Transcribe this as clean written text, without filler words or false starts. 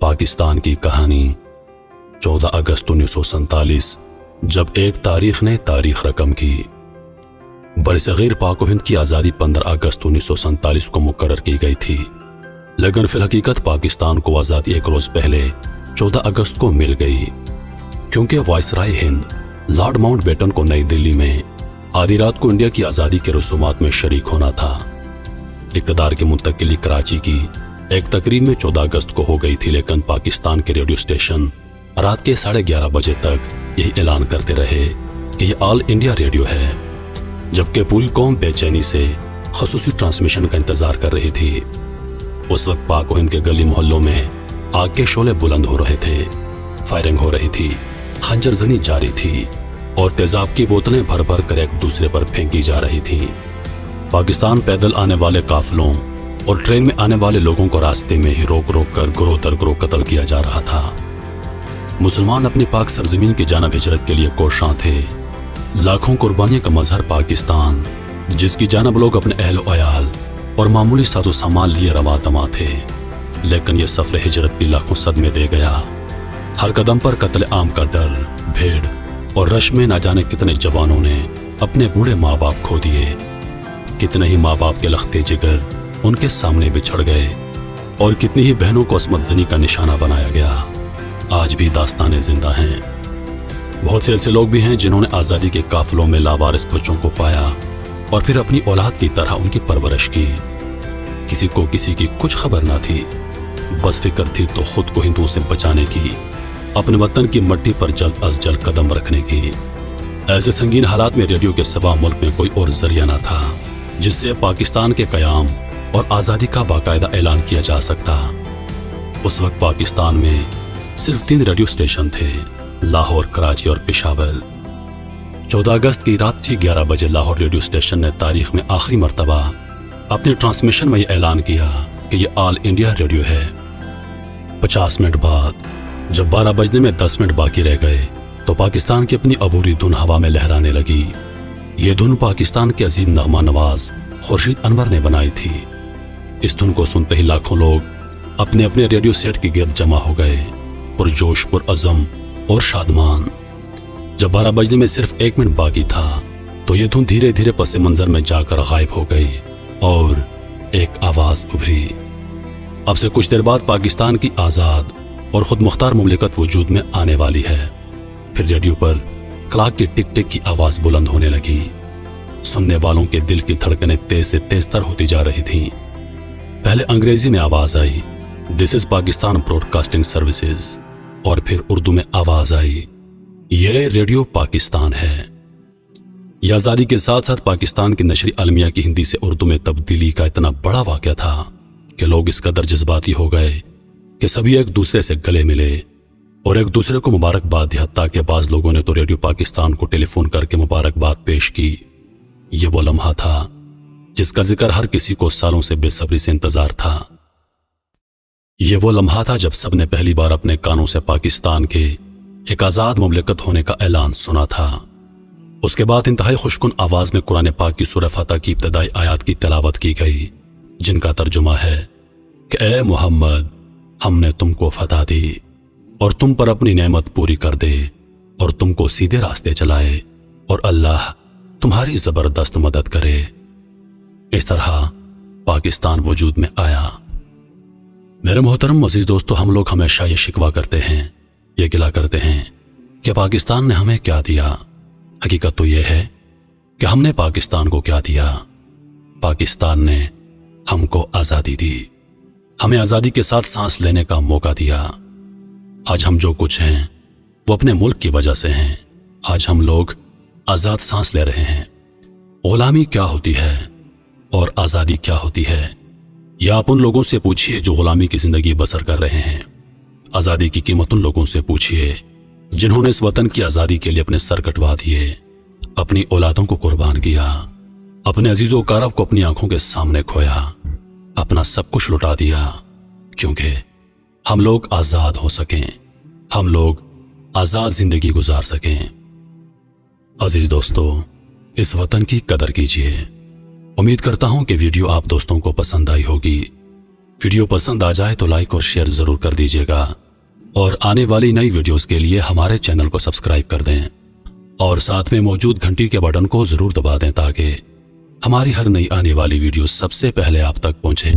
پاکستان کی کہانی 14 اگست 1947 جب ایک تاریخ نے تاریخ رقم کی۔ برصغیر پاک و ہند کی آزادی 15 اگست 1947 کو مقرر کی گئی تھی، لیکن فی الحقیقت پاکستان کو آزادی ایک روز پہلے 14 اگست کو مل گئی، کیونکہ وائسرائے ہند لارڈ ماؤنٹ بیٹن کو نئی دلی میں آدھی رات کو انڈیا کی آزادی کے رسومات میں شریک ہونا تھا۔ اقتدار کی منتقلی کراچی کی ایک تقریب میں 14 اگست کو ہو گئی تھی، لیکن پاکستان کے ریڈیو اسٹیشن رات کے 11:30 بجے تک یہی اعلان کرتے رہے کہ یہ آل انڈیا ریڈیو ہے، جبکہ پوری قوم بے چینی سے خصوصی ٹرانسمیشن کا انتظار کر رہی تھی۔ اس وقت پاک و ہند کے گلی محلوں میں آگ کے شعلے بلند ہو رہے تھے، فائرنگ ہو رہی تھی، خنجر زنی جاری تھی اور تیزاب کی بوتلیں بھر بھر کر ایک دوسرے پر پھینکی جا رہی تھیں۔ پاکستان پیدل آنے والے قافلوں اور ٹرین میں آنے والے لوگوں کو راستے میں ہی روک روک کر گروہ در گروہ قتل کیا جا رہا تھا۔ مسلمان اپنی پاک سرزمین کی جانب ہجرت کے لیے کوشاں تھے۔ لاکھوں قربانیوں کا مظہر پاکستان، جس کی جانب لوگ اپنے اہل و عیال اور معمولی ساز و سامان لیے رواں دواں تھے، لیکن یہ سفر ہجرت بھی لاکھوں صدمے دے گیا۔ ہر قدم پر قتل عام کا ڈر، بھیڑ اور رش میں نہ جانے کتنے جوانوں نے اپنے بوڑھے ماں باپ کھو دیے، کتنے ہی ماں باپ کے لختے جگر ان کے سامنے بچھڑ گئے اور کتنی ہی بہنوں کو عصمت زنی کا نشانہ بنایا گیا۔ آج بھی داستانیں زندہ ہیں۔ بہت سے ایسے لوگ بھی ہیں جنہوں نے آزادی کے قافلوں میں لاوارث بچوں کو پایا اور پھر اپنی اولاد کی طرح ان کی پرورش کی۔ کسی کو کسی کی کچھ خبر نہ تھی، بس فکر تھی تو خود کو ہندوؤں سے بچانے کی، اپنے وطن کی مٹی پر جلد از جلد قدم رکھنے کی۔ ایسے سنگین حالات میں ریڈیو کے سوا ملک میں کوئی اور ذریعہ نہ تھا جس سے پاکستان کے قیام اور آزادی کا باقاعدہ اعلان کیا جا سکتا۔ اس وقت پاکستان میں صرف 3 ریڈیو اسٹیشن تھے، لاہور، کراچی اور پشاور۔ 14 اگست کی رات 11 بجے لاہور ریڈیو اسٹیشن نے تاریخ میں آخری مرتبہ اپنے ٹرانسمیشن میں یہ اعلان کیا کہ یہ آل انڈیا ریڈیو ہے۔ 50 منٹ بعد جب 12 بجنے میں 10 منٹ باقی رہ گئے تو پاکستان کی اپنی عبوری دھن ہوا میں لہرانے لگی۔ یہ دھن پاکستان کے عظیم نغمہ نواز خورشید انور نے بنائی تھی۔ اس دھن کو سنتے ہی لاکھوں لوگ اپنے اپنے ریڈیو سیٹ کی گرد جمع ہو گئے، پرجوش، پرعزم اور شادمان۔ جب 12 بجنے میں صرف 1 منٹ باقی تھا تو یہ دھن دھیرے دھیرے پس منظر میں جا کر غائب ہو گئی اور ایک آواز ابھری۔ اب سے کچھ دیر بعد پاکستان کی آزاد اور خود مختار مملکت وجود میں آنے والی ہے۔ پھر ریڈیو پر کلاک کی ٹک ٹک کی آواز بلند ہونے لگی۔ سننے والوں کے دل کی دھڑکنیں تیز سے تیز تر ہوتی جا رہی تھیں۔ پہلے انگریزی میں آواز آئی، دس از پاکستان براڈ کاسٹنگ سروسز، اور پھر اردو میں آواز آئی، یہ ریڈیو پاکستان ہے۔ یہ آزادی کے ساتھ ساتھ پاکستان کی نشری المیہ کی ہندی سے اردو میں تبدیلی کا اتنا بڑا واقعہ تھا کہ لوگ اس قدر جذباتی ہو گئے کہ سبھی ایک دوسرے سے گلے ملے اور ایک دوسرے کو مبارکباد دی، حتیٰ کہ بعض لوگوں نے تو ریڈیو پاکستان کو ٹیلی فون کر کے مبارکباد پیش کی۔ یہ وہ لمحہ تھا جس کا ذکر ہر کسی کو سالوں سے بے صبری سے انتظار تھا۔ یہ وہ لمحہ تھا جب سب نے پہلی بار اپنے کانوں سے پاکستان کے ایک آزاد مملکت ہونے کا اعلان سنا تھا۔ اس کے بعد انتہائی خوشکن آواز میں قرآن پاک کی سورہ فاتح کی ابتدائی آیات کی تلاوت کی گئی، جن کا ترجمہ ہے کہ اے محمد، ہم نے تم کو فتح دی اور تم پر اپنی نعمت پوری کر دے اور تم کو سیدھے راستے چلائے اور اللہ تمہاری زبردست مدد کرے۔ اس طرح پاکستان وجود میں آیا۔ میرے محترم عزیز دوستو، ہم لوگ ہمیشہ یہ شکوہ کرتے ہیں، یہ گلہ کرتے ہیں کہ پاکستان نے ہمیں کیا دیا۔ حقیقت تو یہ ہے کہ ہم نے پاکستان کو کیا دیا۔ پاکستان نے ہم کو آزادی دی، ہمیں آزادی کے ساتھ سانس لینے کا موقع دیا۔ آج ہم جو کچھ ہیں وہ اپنے ملک کی وجہ سے ہیں۔ آج ہم لوگ آزاد سانس لے رہے ہیں۔ غلامی کیا ہوتی ہے اور آزادی کیا ہوتی ہے، یا آپ ان لوگوں سے پوچھئے جو غلامی کی زندگی بسر کر رہے ہیں۔ آزادی کی قیمت ان لوگوں سے پوچھئے جنہوں نے اس وطن کی آزادی کے لیے اپنے سر کٹوا دیے، اپنی اولادوں کو قربان کیا، اپنے عزیز و اقارب کو اپنی آنکھوں کے سامنے کھویا، اپنا سب کچھ لٹا دیا، کیونکہ ہم لوگ آزاد ہو سکیں، ہم لوگ آزاد زندگی گزار سکیں۔ عزیز دوستو، اس وطن کی قدر کیجیے۔ امید کرتا ہوں کہ ویڈیو آپ دوستوں کو پسند آئی ہوگی۔ ویڈیو پسند آ جائے تو لائک اور شیئر ضرور کر دیجیے گا، اور آنے والی نئی ویڈیوز کے لیے ہمارے چینل کو سبسکرائب کر دیں اور ساتھ میں موجود گھنٹی کے بٹن کو ضرور دبا دیں تاکہ ہماری ہر نئی آنے والی ویڈیو سب سے پہلے آپ تک پہنچے۔